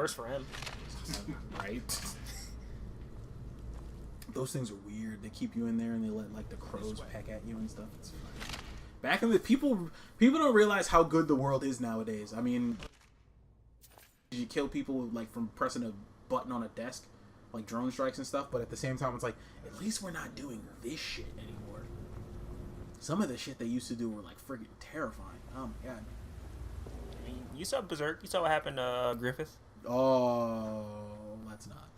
worse for him. Right. Those things are weird. They keep you in there and they let like the crows peck at you and stuff. It's fine. Back in the people don't realize how good the world is nowadays. I mean, you kill people like from pressing a button on a desk, like drone strikes and stuff. But at the same time, it's like at least we're not doing this shit anymore. Some of the shit they used to do were like freaking terrifying. Oh my god. I mean, you saw Berserk. You saw what happened to Griffith. Oh, let's not.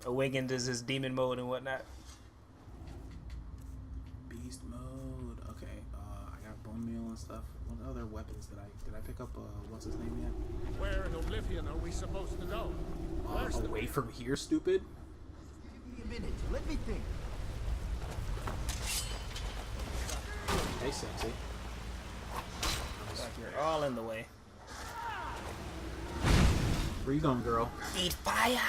Awakened as his demon mode and whatnot. Beast mode. Okay. I got bone meal and stuff. What other weapons did I pick up? What's his name yet? Where in Oblivion are we supposed to go? Away from here, stupid. Give me a minute. Let me think. Hey, sexy. Like you're all in the way. Where you going, girl? Eat fire.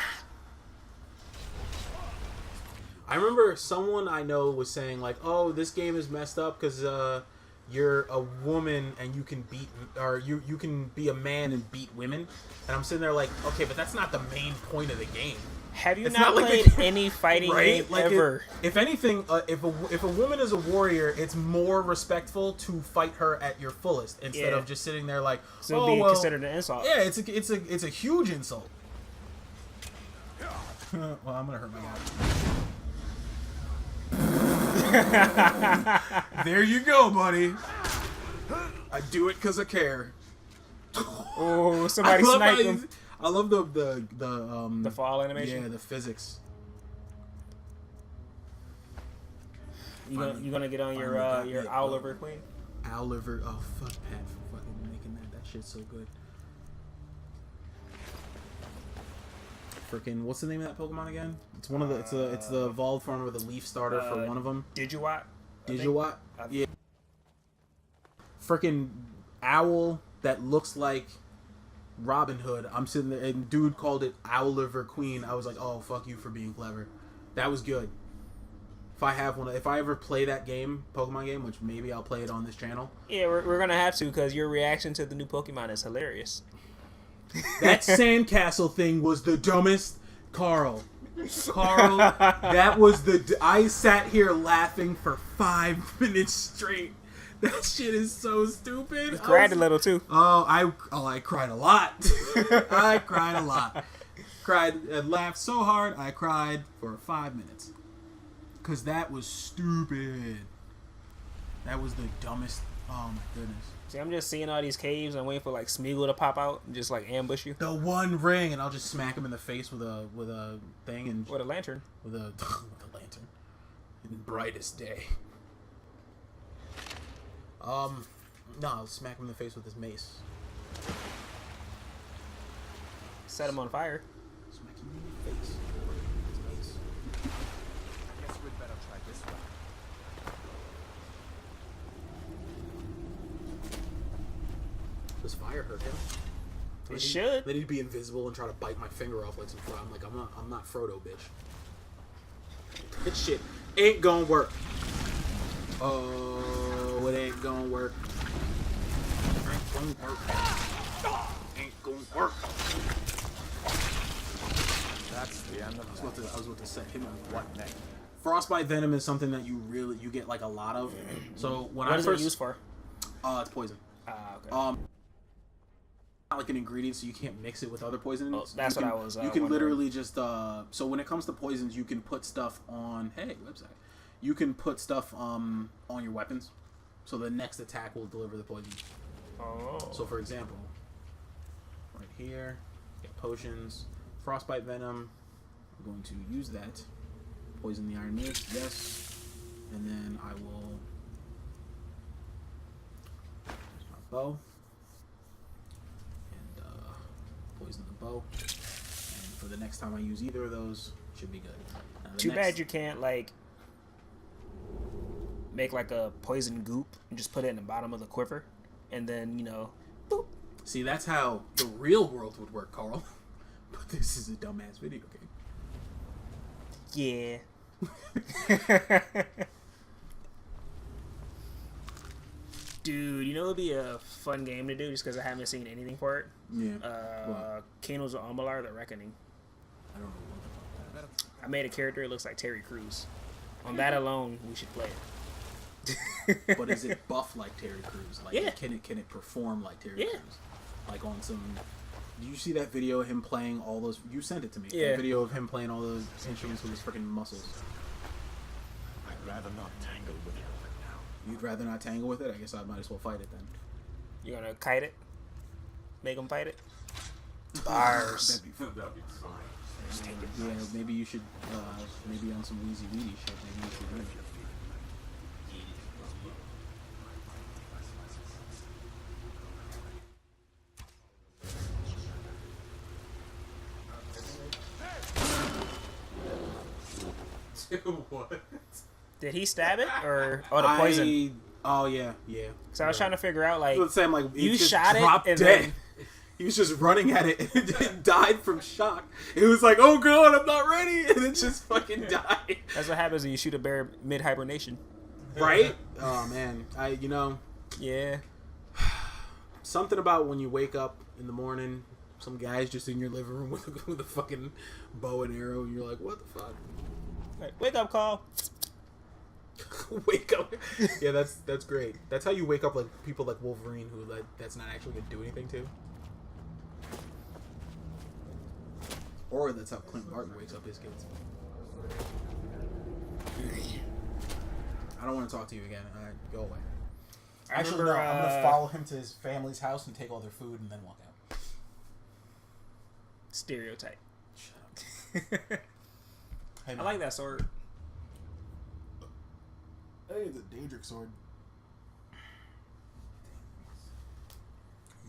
I remember someone I know was saying like, "Oh, this game is messed up because you're a woman and you can beat, or you can be a man and beat women." And I'm sitting there like, "Okay, but that's not the main point of the game." Have you It's not not like played any fighting game Like ever? if anything, if a woman is a warrior, it's more respectful to fight her at your fullest instead of just sitting there like, So "Oh, being well." considered an insult. Yeah, it's a huge insult. Well, I'm gonna hurt my guy. There you go, buddy. I do it because I care. Oh, somebody sniped him. I love the fall animation. Yeah, the physics. You gonna get on your Owliver Queen? Owliver. Oh, fuck Pat for fucking making that. That shit's so good. Freaking, what's the name of that Pokemon again? It's one of the. It's the evolved form of the leaf starter for one of them. Digiwatt. Digiwatt. Yeah. Freaking owl that looks like Robin Hood. I'm sitting there, and dude called it Owliver Queen. I was like, oh, fuck you for being clever. That was good. If I ever play that game, Pokemon game, which maybe I'll play it on this channel. Yeah, we're gonna have to, because your reaction to the new Pokemon is hilarious. That sandcastle thing was the dumbest. Carl, that was I sat here laughing for 5 minutes straight. That shit is so stupid. You cried a little too. I cried a lot. I cried a lot. Cried and laughed so hard I cried for 5 minutes. Cause that was stupid. That was the dumbest. Oh my goodness. See, I'm just seeing all these caves and waiting for like Smeagol to pop out and just like ambush you. The one ring, and I'll just smack him in the face with a thing and with a lantern. With a lantern. In brightest day. No, I'll smack him in the face with his mace. Set him on fire. Smack him in the face with his mace. I guess we'd better try this one. Does fire hurt him? It should. Then he'd be invisible and try to bite my finger off like some fry. I'm like, I'm not Frodo, bitch. This shit ain't gonna work. Oh, it ain't gonna work. Ain't gonna work. Ain't gonna work. That's the end of I was about to set him on what next? Frostbite venom is something that you get like a lot of. So when what I is first it used for? it's poison. Okay. Not like an ingredient, so you can't mix it with other poisons. Oh, that's what I was. You can wondering. literally just. So when it comes to poisons, you can put stuff on. Hey, website. You can put stuff on your weapons, so the next attack will deliver the poison. Oh. So for example, right here, get potions, frostbite venom. I'm going to use that. Poison the Iron Mace, yes, and then I will. Use my bow. Poison the bow, and for the next time I use either of those, should be good. Too bad you can't like make like a poison goop and just put it in the bottom of the quiver, and then boop. See, that's how the real world would work, Carl. But this is a dumbass video game. Yeah. Dude, you know, it'd be a fun game to do just because I haven't seen anything for it. Yeah. Kano's Amalar, The Reckoning. I don't know what about that. I made a character that looks like Terry Crews. On that alone, we should play it. But is it buff like Terry Crews? Like, Yeah. Can it perform like Terry Yeah. Crews? Like on some. Do you see that video of him playing all those? You sent it to me. Yeah. That video of him playing all those instruments with his freaking muscles. I'd rather not tangle with it right now. You'd rather not tangle with it? I guess I might as well fight it then. You gonna kite it? Make them fight it? Bars. That'd be fine. Yeah, maybe you should. Maybe on some Wheezy Weedy shit. Maybe you should do it. What? Did he stab it or the poison? Oh yeah, yeah. So I was trying to figure out like Let's say I'm like you just shot it dropped and dead. then He was just running at it and died from shock. It was like, oh god, I'm not ready, and it just fucking died. that's what happens when you shoot a bear mid hibernation. Right? Oh man, Yeah. something about when you wake up in the morning, some guy's just in your living room with a fucking bow and arrow, and you're like, what the fuck? Like, wake up call. Wake up. Yeah, that's great. That's how you wake up like people like Wolverine, who like that's not actually gonna do anything to. Or that's how Clint Barton wakes up his kids. I don't want to talk to you again. Go away. Actually, no. I'm gonna follow him to his family's house and take all their food and then walk out. Stereotype. Shut up. Hey, I like that sword. I think it's a Daedric sword.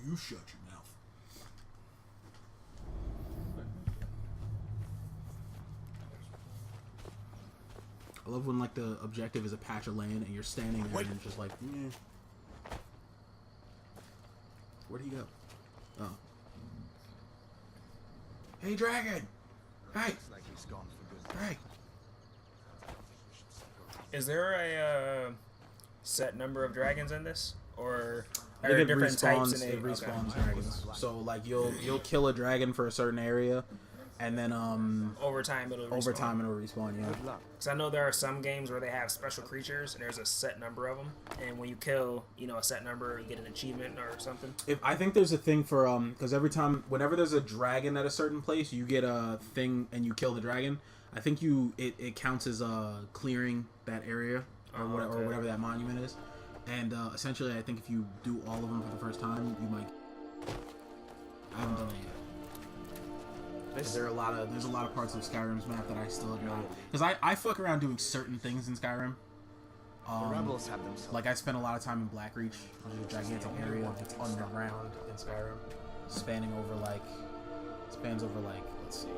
You shut your mouth. I love when like the objective is a patch of land and you're standing there and you're just like, where'd he go? Oh. Hey, dragon! Hey! Looks like he's gone for good. Hey! Is there a set number of dragons in this, or I are think there it different types? respawns, In it a, respawns okay. dragons. So like you'll kill a dragon for a certain area, and then Over time it'll respawn. over time it'll respawn. Yeah. Good luck. Because I know there are some games where they have special creatures, and there's a set number of them, and when you kill, a set number, you get an achievement or something. I think there's a thing for because whenever there's a dragon at a certain place, you get a thing and you kill the dragon. I think it counts as clearing that area or whatever that monument is, and essentially I think if you do all of them for the first time, you might. I haven't done it yet. There's a lot of parts of Skyrim's map that I still have not, because I fuck around doing certain things in Skyrim. The rebels have them. Like I spent a lot of time in Blackreach, which is a gigantic area that's underground in Skyrim, spans over like, let's see.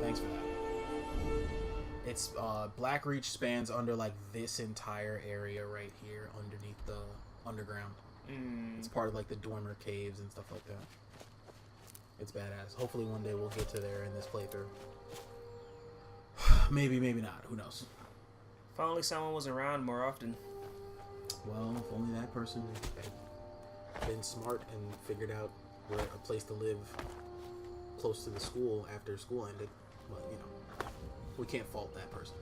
Thanks for that. It's Blackreach spans under like this entire area right here underneath the underground. It's part of like the Dormer caves and stuff like that. It's badass. Hopefully one day we'll get to there in this playthrough. Maybe not. Who knows? If only someone was around more often. Well, if only that person had been smart and figured out where a place to live close to the school after school ended. But, we can't fault that person.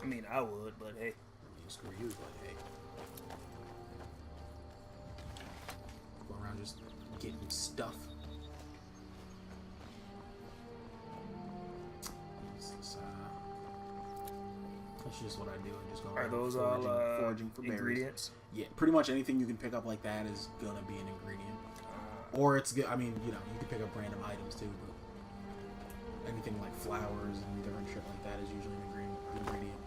I mean, I would, but hey. Screw you, but hey. Go around just getting stuff. That's just what I do. I just go Are around those foraging for berries. ingredients? Yeah, pretty much anything you can pick up like that is gonna be an ingredient. Or it's good. I mean, you can pick up random items too, but anything like flowers and different shit like that is usually an ingredient.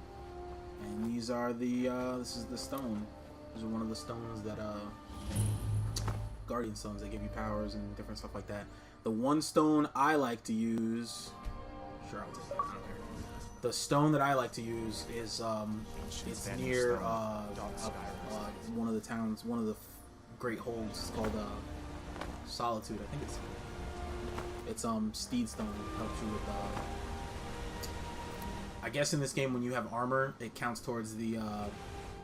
And these are this is the stone. These are one of the stones that Guardian stones that give you powers and different stuff like that. The one stone I like to use, sure I'll take that. I don't care. The stone that I like to use is it's near one of the towns, one of the great holds. It's called Solitude. I think it's Steed Stone. It helps you with I guess in this game when you have armor, it counts towards the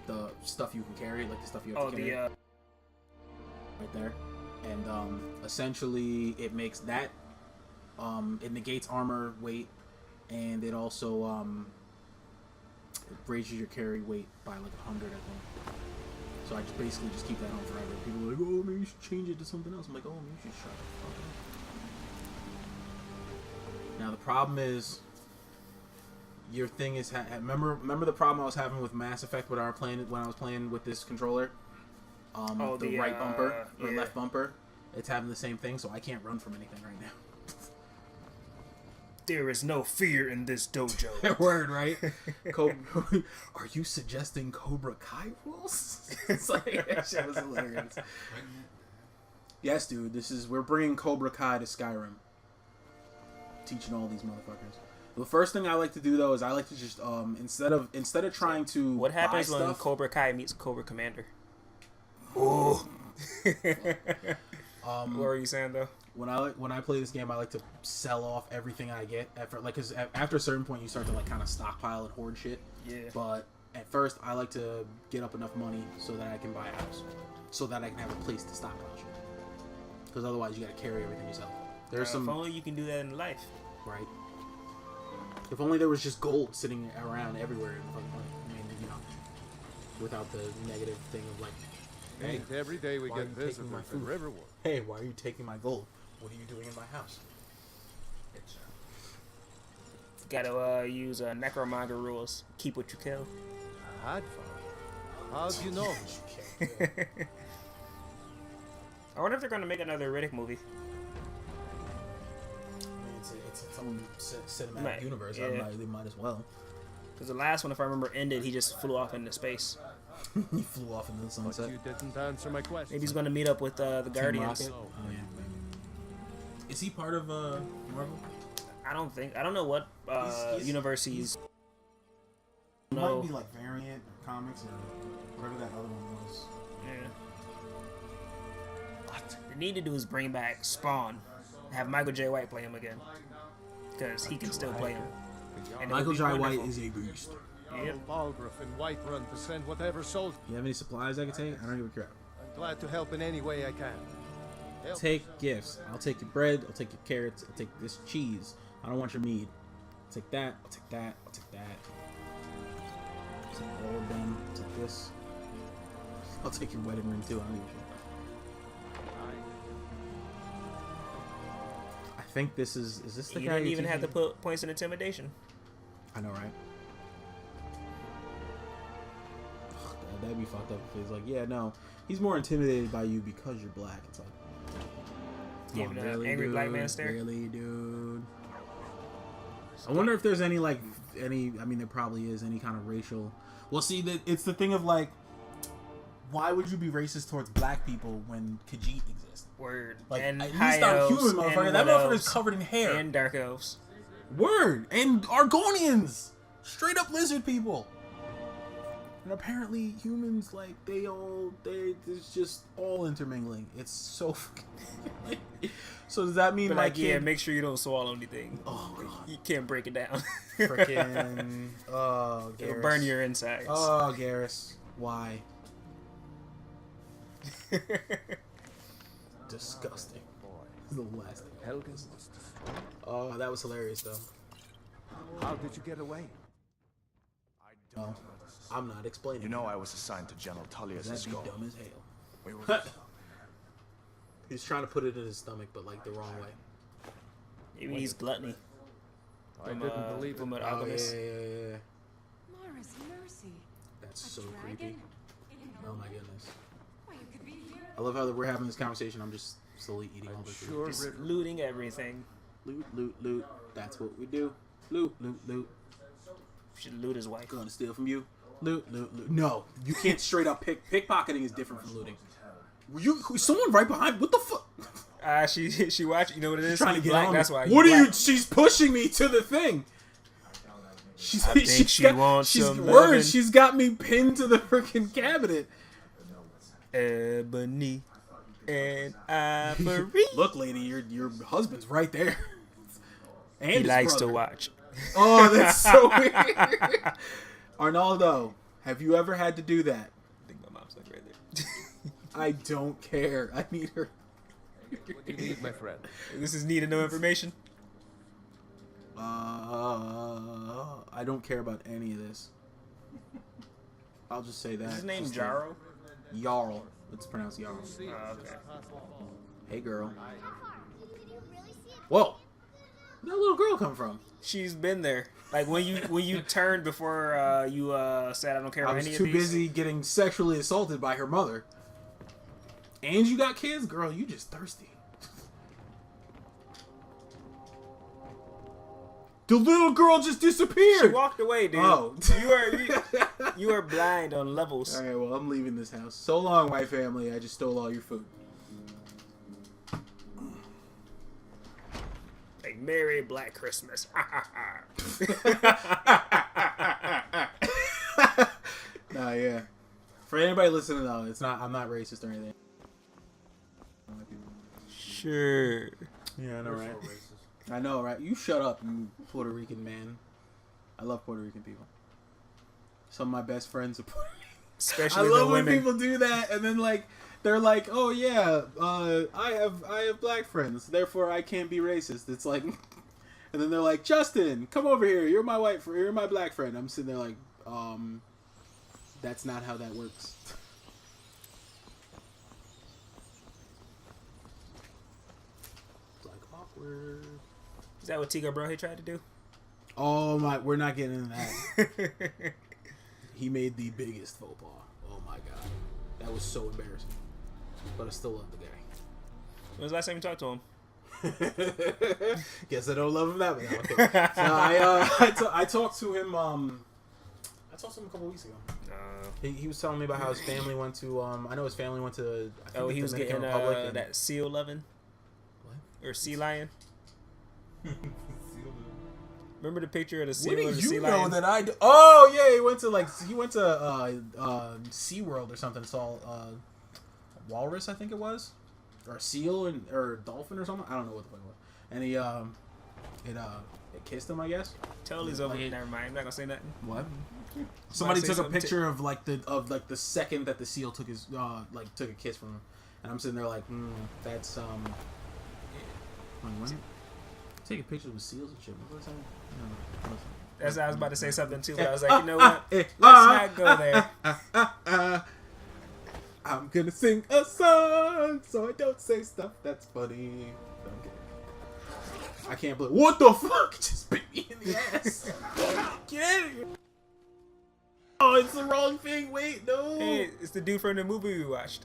the stuff you can carry, like the stuff you have to carry. Right there. And essentially it makes that it negates armor weight, and it also it raises your carry weight by like 100, I think. So I just basically just keep that on forever. People are like, oh, maybe you should change it to something else. I'm like, oh, maybe you should shut the fuck up. Now the problem is, your thing is, remember the problem I was having with Mass Effect when I was playing with this controller? The right bumper or left bumper. It's having the same thing, so I can't run from anything right now. There is no fear in this dojo. Word, right? Are you suggesting Cobra Kai rules? It's like, that shit was hilarious. Yes, dude, we're bringing Cobra Kai to Skyrim. Teaching all these motherfuckers. The first thing I like to do though is I like to just instead of trying to what happens buy when stuff, Cobra Kai meets Cobra Commander? Oh. What were you saying though? When I play this game, I like to sell off everything I get. Because after a certain point, you start to like kind of stockpile and hoard shit. Yeah. But at first, I like to get up enough money so that I can buy a house, so that I can have a place to stockpile shit. Because otherwise, you got to carry everything yourself. There's some. If only you can do that in life. Right. If only there was just gold sitting around everywhere in the fucking place. I mean, you know, without the negative thing of like, hey, every day we why are get you visitors taking my from food? Riverwood. Hey, why are you taking my gold? What are you doing in my house? Gotta use necromonger rules. Keep what you kill. I had fun. How do you know? I wonder if they're gonna make another Riddick movie. It's its own cinematic universe. Yeah. They might as well. Because the last one, if I remember, ended. He just flew off into space. He flew off into the sunset. But you didn't answer my question. Maybe he's gonna meet up with the Guardians. Oh, yeah. Is he part of Marvel? I don't know what He's universe he's. It No. might be like Variant Comics or whatever that other one was. Yeah. What they need to do is bring back Spawn, have Michael J. White play him again, because he can still play him. And Michael J. White is a beast. Yep. Balgruff and Whiterun to send whatever soldier. You have any supplies I can take? I don't give a crap. I'm glad to help in any way I can. Help. Take gifts. I'll take your bread. I'll take your carrots. I'll take this cheese. I don't want your meat. I'll take that. I'll take that. I'll take that. I'll take all of them. I'll take this. I'll take your wedding ring too. I don't give a shit. I think this is this the You guy? didn't you're even have to teaching? put points in intimidation. I know, right? Ugh, that'd be fucked up if he's like, yeah, no, he's more intimidated by you because you're black. It's like, Giving an angry black man stare. Really, dude. I wonder if there's any like I mean, there probably is any kind of racial. Well, see, it's the thing of like, why would you be racist towards black people when Khajiit exists? Word. Like, And at high least I'm elves, human, motherfucker. and That wood motherfucker's elves, covered in hair. and dark elves. Word. And Argonians. Straight up lizard people. And apparently humans, like, it's just all intermingling. It's so fucking... So does that mean But my like, kid... yeah, make sure you don't swallow anything. Oh, God. You can't break it down. Freaking... Oh, Garrus. It'll burn your insides. Oh, Garrus. Why? Disgusting. This is the last thing. Helgen was destroyed. Oh, that was hilarious, though. How did you get away? No, I'm not explaining. You know I was assigned to General Tullius' That'd be skull. dumb as hell. We were... He's trying to put it in his stomach, but like the wrong way. Maybe he's gluttony. I didn't believe from it. an alchemist. Yeah. Morris, mercy. That's A so dragon? creepy. In Oh my goodness. Why, you could be here. I love how we're having this conversation. I'm just slowly eating all this food. Sure, Just River. looting everything. Loot, loot, loot. That's what we do. Loot, loot, loot. Should loot his wife. Gonna steal from you. Loot, loot, loot. No, you can't straight up pickpocketing is different from looting. Someone right behind. What the fuck? She watched. You know what it is? Trying to He's get black, on. that's why. What he's are you? black. She's pushing me to the thing. I think she wants some word. lovin'. She's got me pinned to the freaking cabinet. Ebony and ivory. Look, lady, your husband's right there. And He his likes to brother. watch. Oh, that's so weird. Arnaldo, Have you ever had to do that? I think my mom's like right there. I don't care. I need her. What do you need, my friend? This is need to know information. I don't care about any of this. I'll just say that. Is his name Just Jaro? Jarl. It's pronounced Jarl. Okay. Hey, girl. Whoa. Where'd that little girl come from? She's been there. Like when you turned before you said I don't care I about was any too of these. busy getting sexually assaulted by her mother. And you got kids? Girl, you just thirsty. The little girl just disappeared. She walked away, dude. Oh. you are blind on levels. All right, well, I'm leaving this house. So long, white family. I just stole all your food. Like Merry Black Christmas. Nah, yeah. For anybody listening, though, it's not. I'm not racist or anything. Sure. Yeah, I know, right? I know, right? You shut up, you Puerto Rican man. I love Puerto Rican people. Some of my best friends are Puerto Rican. Especially I the love when women. people do that, and then like they're like, "Oh yeah, I have black friends, therefore I can't be racist." It's like, and then they're like, "Justin, come over here. You're my you're my black friend." I'm sitting there like, that's not how that works. Like awkward. Is that what Tigo Brohe tried to do? Oh my, we're not getting into that. He made the biggest faux pas. Oh my god. That was so embarrassing. But I still love the guy. When was the last time you talked to him? Guess I don't love him that much. No, okay. So I talked to him I talked to him a couple weeks ago. He was telling me about how his family went to I know his family went to He was Dominican getting Republic and, that seal loving? What? Or sea lion? Remember the picture of the seal What or do the you sea know lion? that I do? Oh yeah, he went to SeaWorld or something. Saw a walrus, I think it was, or a seal or a dolphin or something. I don't know what the fuck it was. And he it kissed him, I guess. Totally over. Never mind. I'm not gonna say nothing. What? Somebody say took a something picture of the second that the seal took his took a kiss from him, and I'm sitting there like, that's Wait, what? Taking pictures with seals and shit. What was that? No. That's what I was about to say something too, but I was like, you know what? Let's not go there. I'm gonna sing a song so I don't say stuff that's funny. I can't believe. What the fuck? Just bit me in the ass. Get out of here. Oh, it's the wrong thing. Wait, no. Hey, it's the dude from the movie we watched.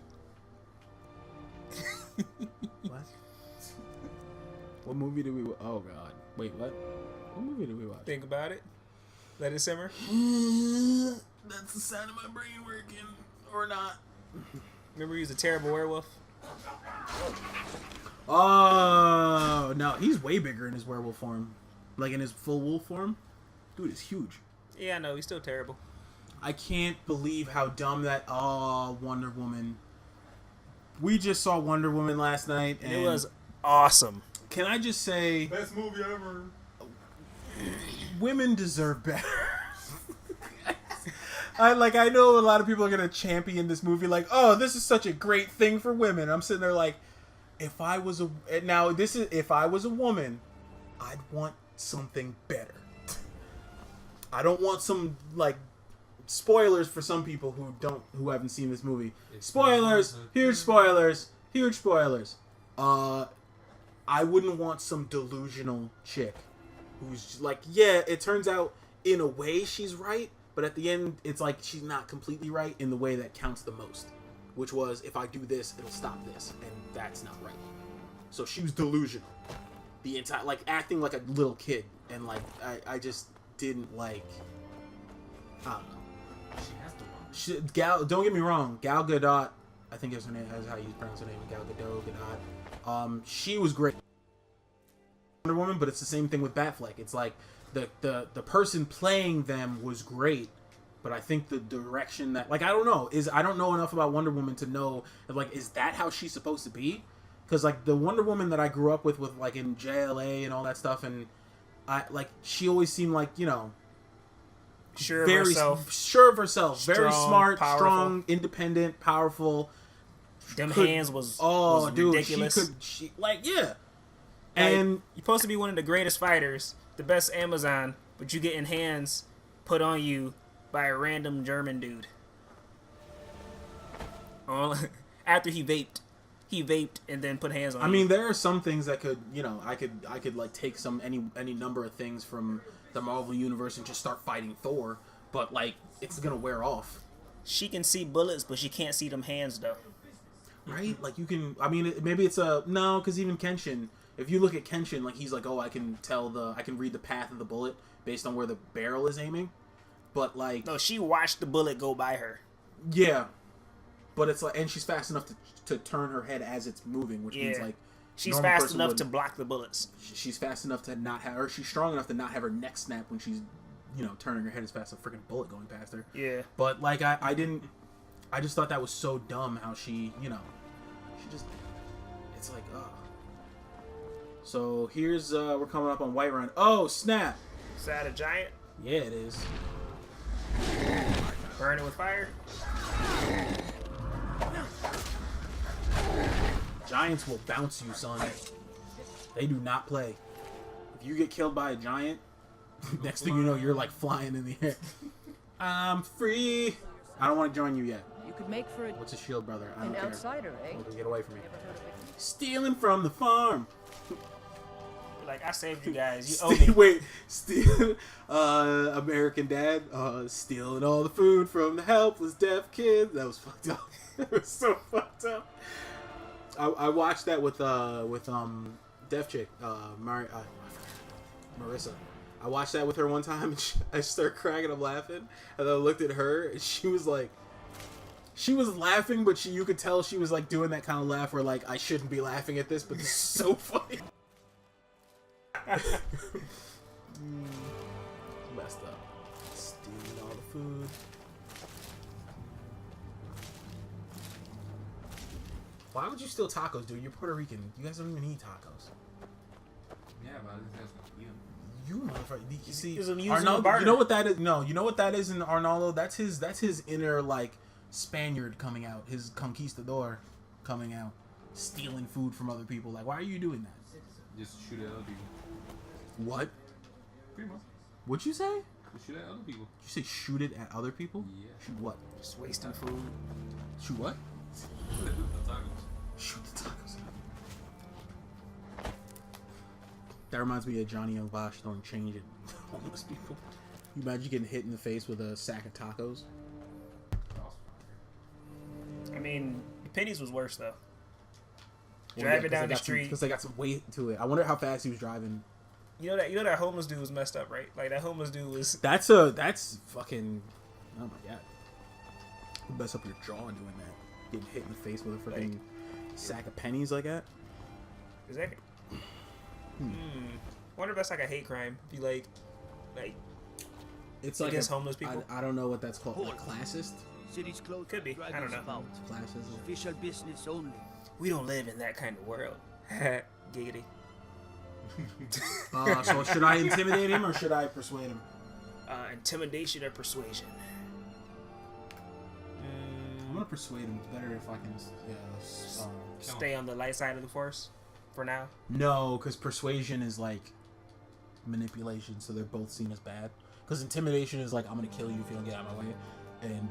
What? What movie did we watch? Oh, God. Wait, what? What movie did we watch? Think about it. Let it simmer. That's the sound of my brain working. Or not. Remember he was a terrible werewolf? Oh, no. He's way bigger in his werewolf form. Like in his full wolf form. Dude is huge. Yeah, I know. He's still terrible. I can't believe how dumb that... Oh, Wonder Woman. We just saw Wonder Woman last night. And It was awesome. Can I just say... Best movie ever. Women deserve better. I know a lot of people are gonna champion this movie like, oh, this is such a great thing for women. I'm sitting there like, if I was a woman, I'd want something better. I don't want some like spoilers for some people who haven't seen this movie. Spoilers, huge spoilers, huge spoilers. I wouldn't want some delusional chick who's like, yeah, it turns out in a way she's right, but at the end it's like she's not completely right in the way that counts the most, which was if I do this, it'll stop this, and that's not right. So she was delusional, the entire acting like a little kid, and I just didn't like. I don't know. She don't get me wrong, Gal Gadot, I think is her name. That's how you pronounce her name, Gal Gadot. She was great. Wonder Woman, but it's the same thing with Batfleck. It's like the person playing them was great, but I think the direction that I don't know enough about Wonder Woman to know is that how she's supposed to be? Because the Wonder Woman that I grew up with in JLA and all that stuff, and she always seemed Sure of very herself. sure of herself, very Strong, smart, powerful. strong, independent, powerful. Them Could- hands was dude, ridiculous. yeah. Like, And you're supposed to be one of the greatest fighters, the best Amazon, but you getting hands put on you by a random German dude. After he vaped and then put hands on you. I mean, there are some things that could, I could like take any number of things from the Marvel universe and just start fighting Thor, but like it's gonna wear off, She can see bullets, but she can't see them hands though. right? Like you can, I mean, maybe it's no, because even Kenshin, if you look at Kenshin, like he's like, oh, I can read the path of the bullet based on where the barrel is aiming, but like, No, she watched the bullet go by her. yeah, but it's like, and she's fast enough to turn her head as it's moving, which means like. She's normal fast person enough wouldn't. to block the bullets. She's fast enough to not have, or she's strong enough to not have her neck snap when she's, turning her head as fast as a freaking bullet going past her. Yeah. But like I just thought that was so dumb how she just, it's like, oh. So here's we're coming up on Whiterun. Oh snap! Is that a giant? Yeah, it is. Burn it with fire? Giants will bounce you, son. They do not play. If you get killed by a giant, next thing you know, you're like flying in the air. I'm free. I don't want to join you yet. You could make for What's a shield, brother? I don't an care. outsider, eh? Okay, get away from me. Stealing from the farm. Like, I saved you guys. You owe me. Wait, steal, American Dad, stealing all the food from the helpless deaf kids. That was fucked up. That was so fucked up. I watched that with deaf chick, Marissa. I watched that with her one time, and I started cracking up laughing, and then I looked at her, and she was like, she was laughing, but you could tell she was like doing that kind of laugh where like, I shouldn't be laughing at this, but this is so funny. Messed up. Stealing all the food. Why would you steal tacos, dude? You're Puerto Rican. You guys don't even eat tacos. Yeah, but that's You motherfucker. You see, He's using Arnaldo. barter. You know what that is? No, you know what that is in Arnaldo. That's his inner like Spaniard coming out. His conquistador coming out, stealing food from other people. Like, why are you doing that? just shoot at other people. What? Pretty much. What'd you say? Just shoot at other people. Did you say shoot it at other people? Yeah. Shoot what? Just wasting food. Shoot what? The tacos. Shoot the tacos. That reminds me of Johnny Ovash throwing change at homeless people. You imagine getting hit in the face with a sack of tacos? I mean, pennies was worse though. Well, Driving yeah, 'cause down they the got street. because they got some weight to it. I wonder how fast he was driving. You know that homeless dude was messed up, right? Like that homeless dude was. That's fucking. Oh my god. You mess up your jaw doing that. Getting hit in the face with a freaking sack of pennies like that. Is that? Wonder if that's like a hate crime. Be like, It's like against homeless people. I don't know what that's called. Like classist. City's closed. Could be. I don't know. About. Classism. Official business only. We don't live in that kind of world. Giggity. So should I intimidate him or should I persuade him? Intimidation or persuasion? I'm gonna persuade him. Better if I can. Stay on the light side of the force for now. No, because persuasion is like manipulation, so they're both seen as bad. Because intimidation is like I'm gonna kill you if you don't get out of my way, and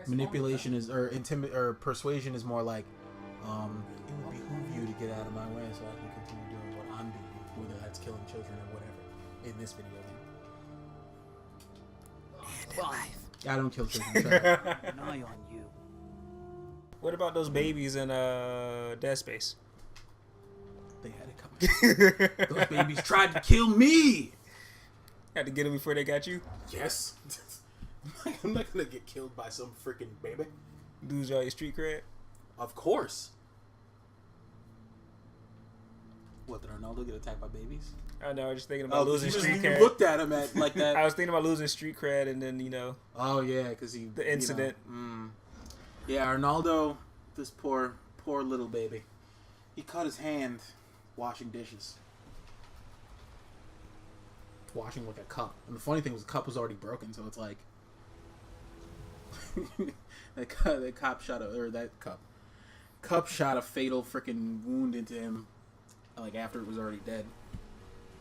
manipulation is or persuasion is more like it would behoove you to get out of my way so I can continue doing what I'm doing, whether that's killing children or whatever. In this video, I don't kill children. Shut up. An eye on you. What about those babies in Dead Space? They had it coming. Those babies tried to kill me. Had to get them before they got you. Yes. I'm not gonna get killed by some freaking baby. Lose all your street cred. Of course. What, did Arnaldo get attacked by babies? I know. I was just thinking about losing street you cred. looked at him at like that. I was thinking about losing street cred, and then Oh yeah, because the incident. Yeah, Arnaldo, this poor little baby. He cut his hand washing dishes. washing like a cup. And the funny thing was the cup was already broken, so it's like that cup shot a fatal freaking wound into him, like after it was already dead.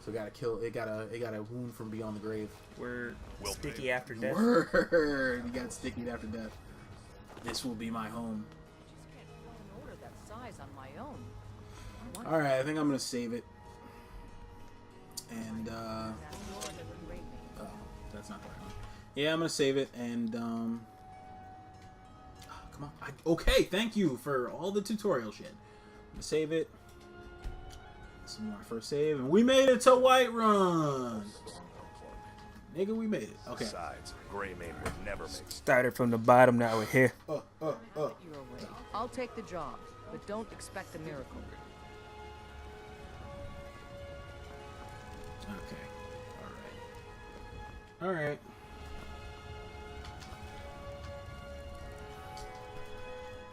So it got a wound from beyond the grave. We're sticky after death. Word, he got sticky after death. This will be my home. Just can't pull an order that size on my own. All right, I think I'm gonna save it. And oh, that's not the right one. Yeah, I'm gonna save it and come on. Okay, thank you for all the tutorial shit. I'm gonna save it. This is my first save, and we made it to Whiterun. Nigga, we made it. Okay. Besides, Greymane would never make Started from the bottom, now we're here. Your way. I'll take the job, but don't expect a miracle. Okay. All right.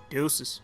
Deuces.